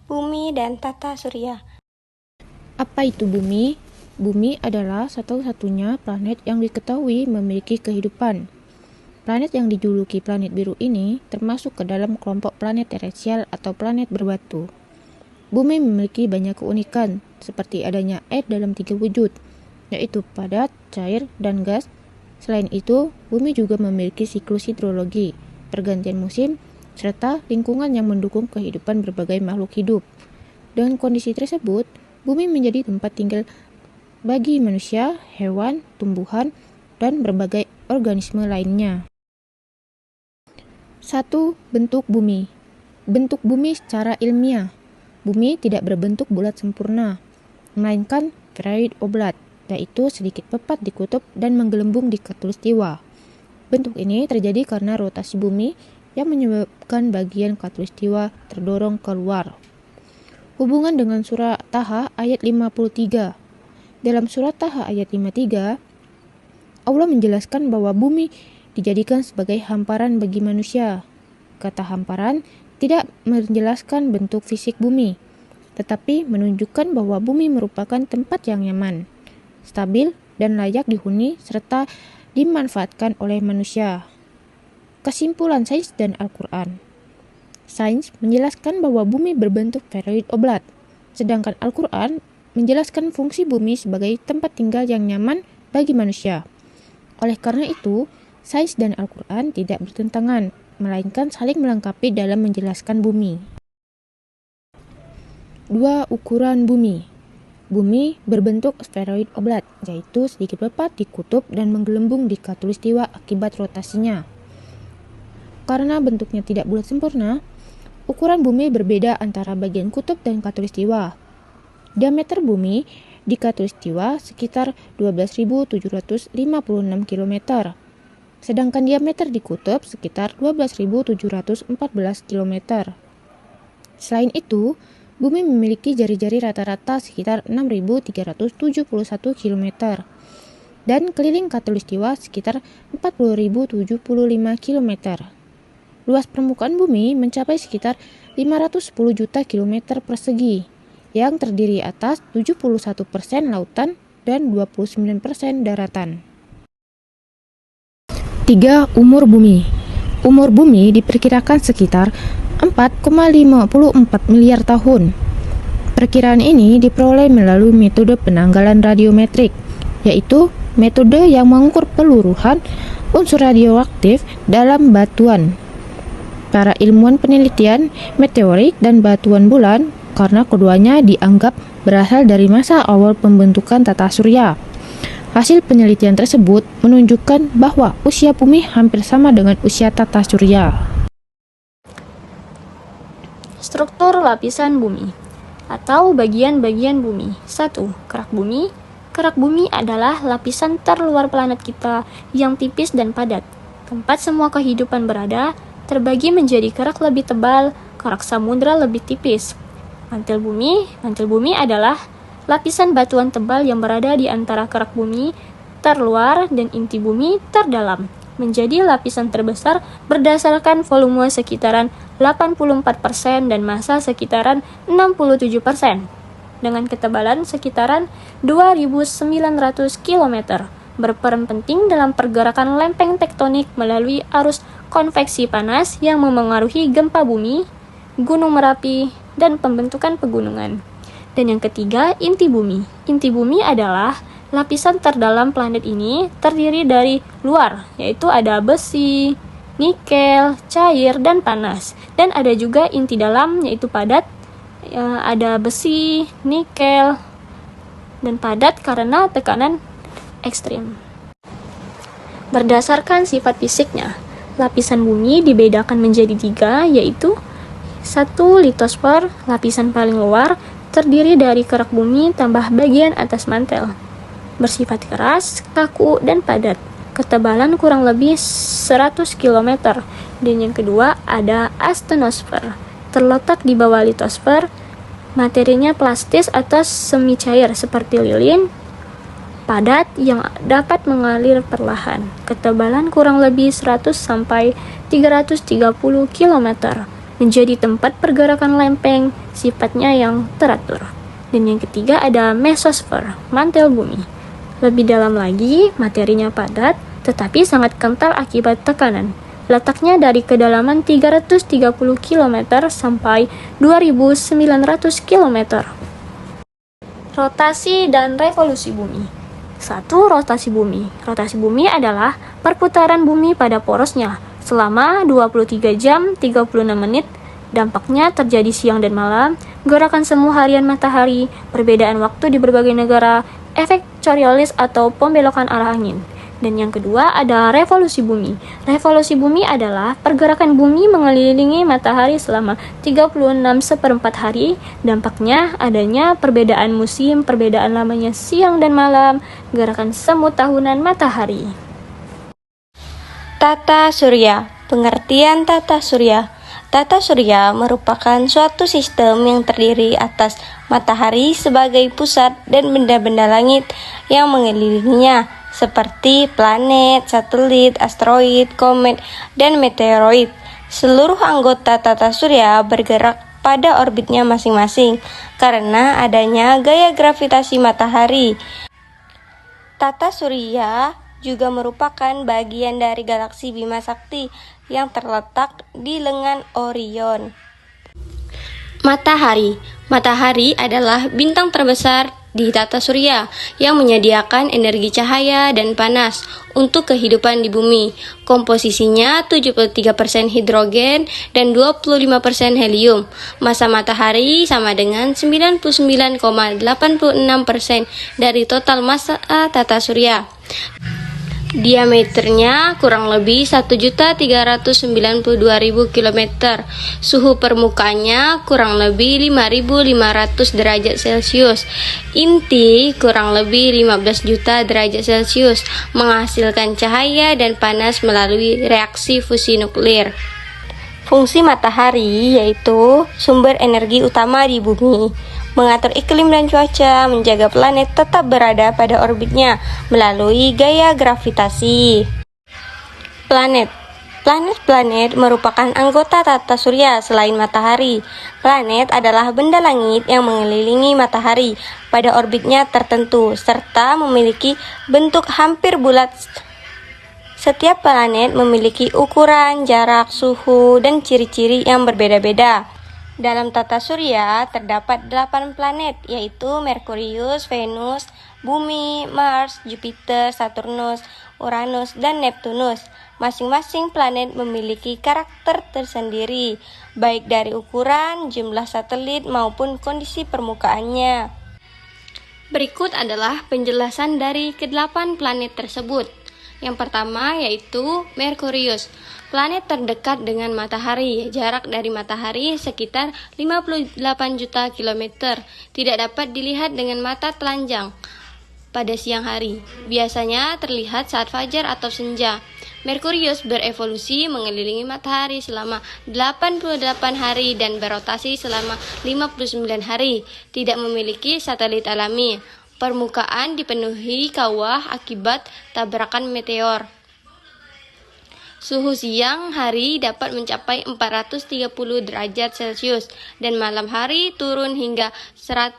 Bumi dan tata surya. Apa itu bumi? Bumi adalah satu-satunya planet yang diketahui memiliki kehidupan. Planet yang dijuluki planet biru ini termasuk ke dalam kelompok planet terestrial atau planet berbatu. Bumi memiliki banyak keunikan, seperti adanya air dalam 3 wujud, yaitu padat, cair, dan gas. Selain itu, bumi juga memiliki siklus hidrologi, pergantian musim, serta lingkungan yang mendukung kehidupan berbagai makhluk hidup. Dengan kondisi tersebut, bumi menjadi tempat tinggal bagi manusia, hewan, tumbuhan, dan berbagai organisme lainnya. 1. Bentuk bumi. Bentuk bumi secara ilmiah. Bumi tidak berbentuk bulat sempurna, melainkan spheroid oblat, yaitu sedikit pepat di kutub dan menggelembung di khatulistiwa. Bentuk ini terjadi karena rotasi bumi yang menyebabkan bagian khatulistiwa terdorong keluar. Hubungan dengan surah Taha ayat 53. Dalam surah Taha ayat 53, Allah menjelaskan bahwa bumi dijadikan sebagai hamparan bagi manusia. Kata hamparan tidak menjelaskan bentuk fisik bumi, tetapi menunjukkan bahwa bumi merupakan tempat yang nyaman, stabil, dan layak dihuni serta dimanfaatkan oleh manusia. Kesimpulan sains dan Al-Quran. Sains menjelaskan bahwa bumi berbentuk spheroid oblat, sedangkan Al-Quran menjelaskan fungsi bumi sebagai tempat tinggal yang nyaman bagi manusia. Oleh karena itu, sains dan Al-Quran tidak bertentangan, melainkan saling melengkapi dalam menjelaskan bumi. 2. Ukuran bumi. Bumi berbentuk spheroid oblat, yaitu sedikit pepat di kutub dan menggelembung di khatulistiwa akibat rotasinya. Karena bentuknya tidak bulat sempurna, ukuran bumi berbeda antara bagian kutub dan khatulistiwa. Diameter bumi di khatulistiwa sekitar 12.756 km, sedangkan diameter di kutub sekitar 12.714 km. Selain itu, bumi memiliki jari-jari rata-rata sekitar 6.371 km, dan keliling khatulistiwa sekitar 40.075 km. Luas permukaan bumi mencapai sekitar 510 juta km persegi, yang terdiri atas 71% lautan dan 29% daratan. 3. Umur bumi. Umur bumi diperkirakan sekitar 4,54 miliar tahun. Perkiraan ini diperoleh melalui metode penanggalan radiometrik, yaitu metode yang mengukur peluruhan unsur radioaktif dalam batuan. Para ilmuwan penelitian meteorit dan batuan bulan karena keduanya dianggap berasal dari masa awal pembentukan tata surya. Hasil penelitian tersebut menunjukkan bahwa usia bumi hampir sama dengan usia tata surya. Struktur lapisan bumi atau bagian-bagian bumi. 1. Kerak bumi. Kerak bumi adalah lapisan terluar planet kita yang tipis dan padat. Tempat semua kehidupan berada terbagi menjadi kerak lebih tebal, kerak samudra lebih tipis. Mantel bumi adalah lapisan batuan tebal yang berada di antara kerak bumi terluar dan inti bumi terdalam, menjadi lapisan terbesar berdasarkan volume sekitaran 84% dan massa sekitaran 67%, dengan ketebalan sekitaran 2.900 km, berperan penting dalam pergerakan lempeng tektonik melalui arus konveksi panas yang memengaruhi gempa bumi, gunung Merapi, dan pembentukan pegunungan. Dan yang ketiga, inti bumi. Inti bumi adalah lapisan terdalam planet ini terdiri dari luar, yaitu ada besi, nikel, cair, dan panas. Dan ada juga inti dalam, yaitu padat, ada besi, nikel, dan padat karena tekanan ekstrim. Berdasarkan sifat fisiknya, lapisan bumi dibedakan menjadi 3, yaitu 1. Litosfer, lapisan paling luar, terdiri dari kerak bumi tambah bagian atas mantel. Bersifat keras, kaku, dan padat. Ketebalan kurang lebih 100 km. Dan yang kedua ada astenosfer. Terletak di bawah litosfer, materinya plastis atau semi cair seperti lilin, padat yang dapat mengalir perlahan. Ketebalan kurang lebih 100 sampai 330 km. menjadi tempat pergerakan lempeng, sifatnya yang teratur. Dan yang ketiga ada mesosfer, mantel bumi. Lebih dalam lagi, materinya padat, tetapi sangat kental akibat tekanan. Letaknya dari kedalaman 330 km sampai 2.900 km. Rotasi dan revolusi bumi. 1. Rotasi bumi. Rotasi bumi adalah perputaran bumi pada porosnya selama 23 jam 36 menit. Dampaknya terjadi siang dan malam, gerakan semu harian matahari, perbedaan waktu di berbagai negara, efek Coriolis atau pembelokan arah angin. Dan yang kedua ada revolusi bumi. Revolusi bumi adalah pergerakan bumi mengelilingi matahari selama 36/4 hari. Dampaknya adanya perbedaan musim, perbedaan lamanya siang dan malam, gerakan semu tahunan matahari. Tata surya. Pengertian tata surya. Tata surya merupakan suatu sistem yang terdiri atas matahari sebagai pusat dan benda-benda langit yang mengelilinginya, seperti planet, satelit, asteroid, komet, dan meteoroid. Seluruh anggota tata surya bergerak pada orbitnya masing-masing karena adanya gaya gravitasi matahari. Tata surya juga merupakan bagian dari galaksi Bima Sakti yang terletak di lengan Orion. Matahari. Matahari adalah bintang terbesar di tata surya yang menyediakan energi cahaya dan panas untuk kehidupan di bumi. Komposisinya 73% hidrogen dan 25% helium. Massa matahari sama dengan 99,86% dari total massa tata surya. Diameternya kurang lebih 1.392.000 km. Suhu permukaannya kurang lebih 5.500 derajat Celcius. Inti kurang lebih 15 juta derajat Celcius, menghasilkan cahaya dan panas melalui reaksi fusi nuklir. Fungsi matahari yaitu sumber energi utama di bumi, mengatur iklim dan cuaca, menjaga planet tetap berada pada orbitnya melalui gaya gravitasi. Planet. Planet-planet merupakan anggota tata surya selain matahari. Planet adalah benda langit yang mengelilingi matahari pada orbitnya tertentu, serta memiliki bentuk hampir bulat. Setiap planet memiliki ukuran, jarak, suhu, dan ciri-ciri yang berbeda-beda. Dalam tata surya terdapat 8 planet, yaitu Merkurius, Venus, Bumi, Mars, Jupiter, Saturnus, Uranus, dan Neptunus. Masing-masing planet memiliki karakter tersendiri, baik dari ukuran, jumlah satelit, maupun kondisi permukaannya. Berikut adalah penjelasan dari ke-8 planet tersebut. Yang pertama yaitu Merkurius. Planet terdekat dengan matahari, jarak dari matahari sekitar 58 juta kilometer. Tidak dapat dilihat dengan mata telanjang pada siang hari. Biasanya terlihat saat fajar atau senja. Merkurius berevolusi mengelilingi matahari selama 88 hari dan berotasi selama 59 hari. Tidak memiliki satelit alami. Permukaan dipenuhi kawah akibat tabrakan meteor. Suhu siang hari dapat mencapai 430 derajat Celcius dan malam hari turun hingga 100